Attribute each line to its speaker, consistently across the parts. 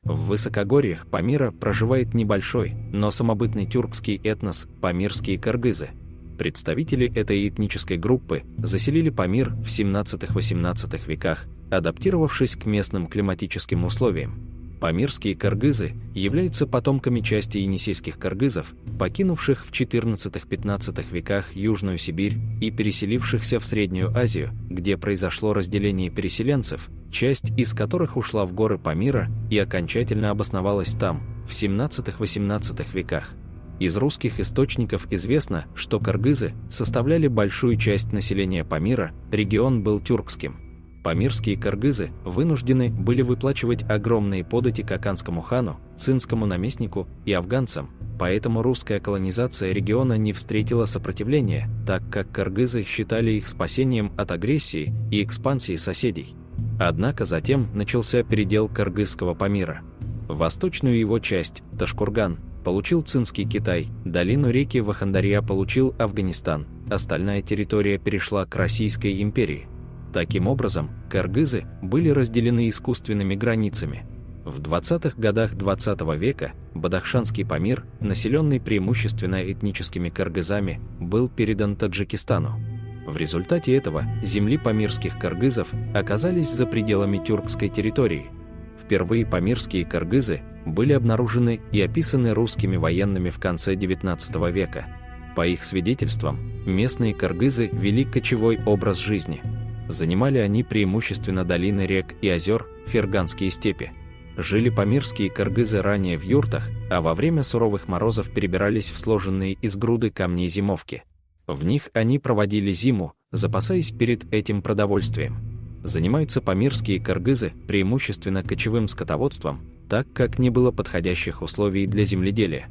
Speaker 1: В высокогорьях Памира проживает небольшой, но самобытный тюркский этнос – памирские кыргызы. Представители этой этнической группы заселили Памир в 17-18 веках, адаптировавшись к местным климатическим условиям. Памирские кыргызы являются потомками части енисейских кыргызов, покинувших в 14-15 веках Южную Сибирь и переселившихся в Среднюю Азию, где произошло разделение переселенцев, часть из которых ушла в горы Памира и окончательно обосновалась там, в 17-18 веках. Из русских источников известно, что кыргызы составляли большую часть населения Памира, регион был тюркским. Памирские кыргызы вынуждены были выплачивать огромные подати каканскому хану, цинскому наместнику и афганцам, поэтому русская колонизация региона не встретила сопротивления, так как кыргызы считали их спасением от агрессии и экспансии соседей. Однако затем начался передел кыргызского Памира. Восточную его часть, Ташкурган, получил цинский Китай, долину реки Вахандарья получил Афганистан, остальная территория перешла к Российской империи. Таким образом, кыргызы были разделены искусственными границами. В 20-х годах 20 века Бадахшанский Памир, населенный преимущественно этническими кыргызами, был передан Таджикистану. В результате этого земли памирских кыргызов оказались за пределами тюркской территории. Впервые памирские кыргызы были обнаружены и описаны русскими военными в конце XIX века. По их свидетельствам, местные кыргызы вели кочевой образ жизни. Занимали они преимущественно долины рек и озер, ферганские степи. Жили памирские кыргызы ранее в юртах, а во время суровых морозов перебирались в сложенные из груды камней зимовки. В них они проводили зиму, запасаясь перед этим продовольствием. Занимаются памирские кыргызы преимущественно кочевым скотоводством, так как не было подходящих условий для земледелия.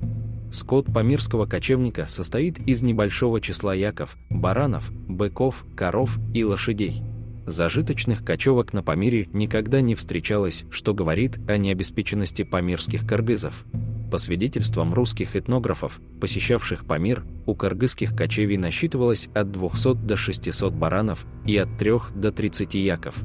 Speaker 1: Скот памирского кочевника состоит из небольшого числа яков, баранов, быков, коров и лошадей. Зажиточных кочевок на Памире никогда не встречалось, что говорит о необеспеченности памирских кыргызов. По свидетельствам русских этнографов, посещавших Памир, у кыргызских кочевий насчитывалось от 200 до 600 баранов и от 3 до 30 яков.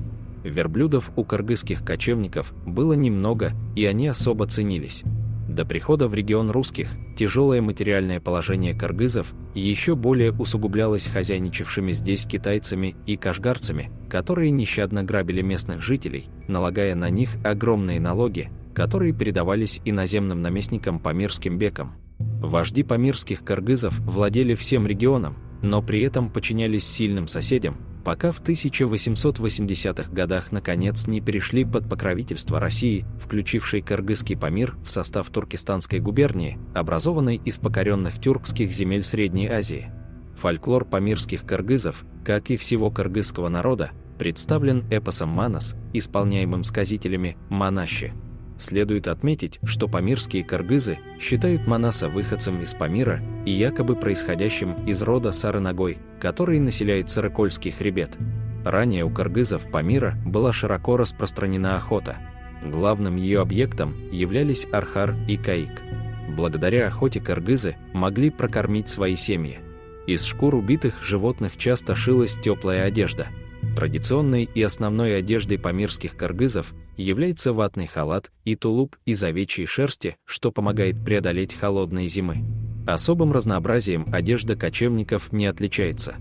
Speaker 1: Верблюдов у кыргызских кочевников было немного, и они особо ценились. До прихода в регион русских тяжелое материальное положение кыргызов еще более усугублялось хозяйничавшими здесь китайцами и кашгарцами, которые нещадно грабили местных жителей, налагая на них огромные налоги, которые передавались иноземным наместникам памирским бекам. Вожди памирских кыргызов владели всем регионом, но при этом подчинялись сильным соседям, пока в 1880-х годах наконец не перешли под покровительство России, включившей кыргызский Памир в состав Туркестанской губернии, образованной из покоренных тюркских земель Средней Азии. Фольклор памирских кыргызов, как и всего кыргызского народа, представлен эпосом Манас, исполняемым сказителями Манаши. Следует отметить, что памирские кыргызы считают Манаса выходцем из Памира и якобы происходящим из рода Сары-Ногой, который населяет Сарыкольский хребет. Ранее у кыргызов Памира была широко распространена охота. Главным ее объектом являлись архар и каик. Благодаря охоте кыргызы могли прокормить свои семьи. Из шкур убитых животных часто шилась теплая одежда. Традиционной и основной одеждой памирских кыргызов является ватный халат и тулуп из овечьей шерсти, что помогает преодолеть холодные зимы. Особым разнообразием одежда кочевников не отличается.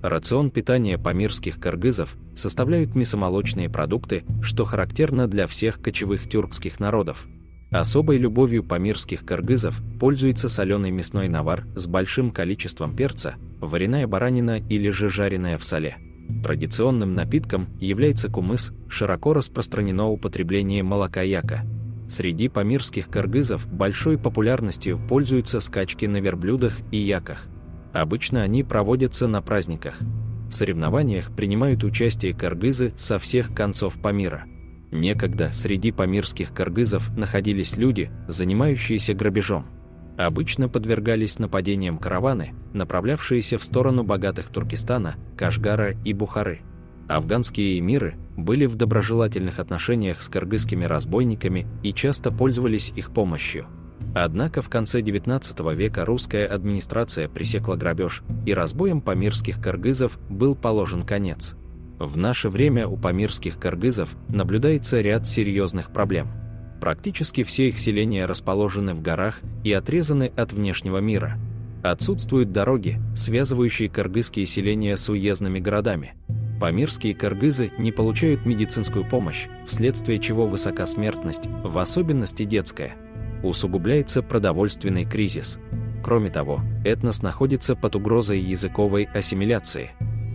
Speaker 1: Рацион питания памирских кыргызов составляют мясомолочные продукты, что характерно для всех кочевых тюркских народов. Особой любовью памирских кыргызов пользуется соленый мясной навар с большим количеством перца, вареная баранина или же жареная в соле. Традиционным напитком является кумыс, широко распространено употребление молока яка. Среди памирских кыргызов большой популярностью пользуются скачки на верблюдах и яках. Обычно они проводятся на праздниках. В соревнованиях принимают участие кыргызы со всех концов Памира. Некогда среди памирских кыргызов находились люди, занимающиеся грабежом. Обычно подвергались нападениям караваны, направлявшиеся в сторону богатых Туркестана, Кашгара и Бухары. Афганские эмиры были в доброжелательных отношениях с кыргызскими разбойниками и часто пользовались их помощью. Однако в конце XIX века русская администрация пресекла грабеж, и разбоям памирских кыргызов был положен конец. В наше время у памирских кыргызов наблюдается ряд серьезных проблем. Практически все их селения расположены в горах и отрезаны от внешнего мира. Отсутствуют дороги, связывающие кыргызские селения с уездными городами. Памирские кыргызы не получают медицинскую помощь, вследствие чего высока смертность, в особенности детская. Усугубляется продовольственный кризис. Кроме того, этнос находится под угрозой языковой ассимиляции.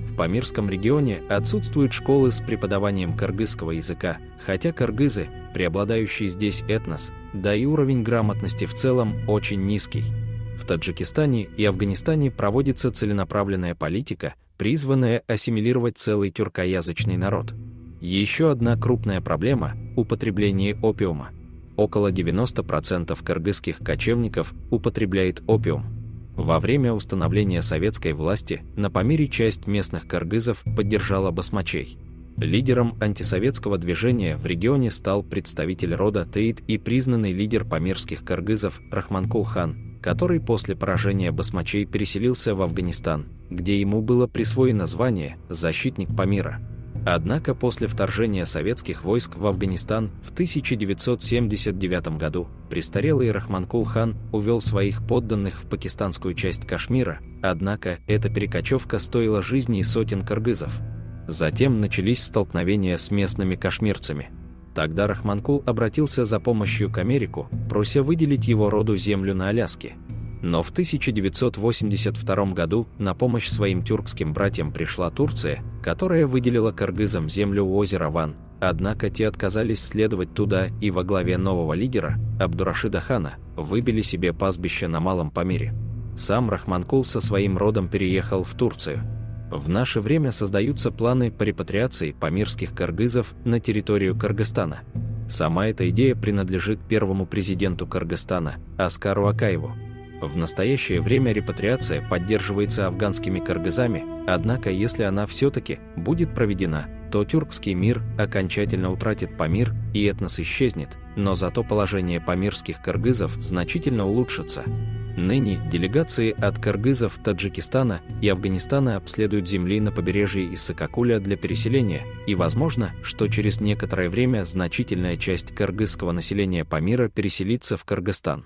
Speaker 1: В Памирском регионе отсутствуют школы с преподаванием кыргызского языка, хотя кыргызы – преобладающий здесь этнос, да и уровень грамотности в целом очень низкий. В Таджикистане и Афганистане проводится целенаправленная политика, призванная ассимилировать целый тюркоязычный народ. Еще одна крупная проблема – употребление опиума. Около 90% кыргызских кочевников употребляет опиум. Во время установления советской власти на Памире часть местных кыргызов поддержала басмачей. Лидером антисоветского движения в регионе стал представитель рода Тейит и признанный лидер памирских кыргызов Рахманкул-хан, который после поражения басмачей переселился в Афганистан, где ему было присвоено звание «Защитник Памира». Однако после вторжения советских войск в Афганистан в 1979 году престарелый Рахманкул-хан увел своих подданных в пакистанскую часть Кашмира, однако эта перекочевка стоила жизни сотен кыргызов. Затем начались столкновения с местными кашмирцами. Тогда Рахманкул обратился за помощью к Америку, прося выделить его роду землю на Аляске. Но в 1982 году на помощь своим тюркским братьям пришла Турция, которая выделила кыргызам землю у озера Ван, однако те отказались следовать туда и во главе нового лидера, Абдурашида хана, выбили себе пастбище на Малом Памире. Сам Рахманкул со своим родом переехал в Турцию. В наше время создаются планы по репатриации памирских кыргызов на территорию Кыргызстана. Сама эта идея принадлежит первому президенту Кыргызстана, Аскару Акаеву. В настоящее время репатриация поддерживается афганскими кыргызами, однако если она все-таки будет проведена, то тюркский мир окончательно утратит Памир и этнос исчезнет, но зато положение памирских кыргызов значительно улучшится. Ныне делегации от кыргызов Таджикистана и Афганистана обследуют земли на побережье Иссык-Акуля для переселения, и возможно, что через некоторое время значительная часть кыргызского населения Памира переселится в Кыргызстан.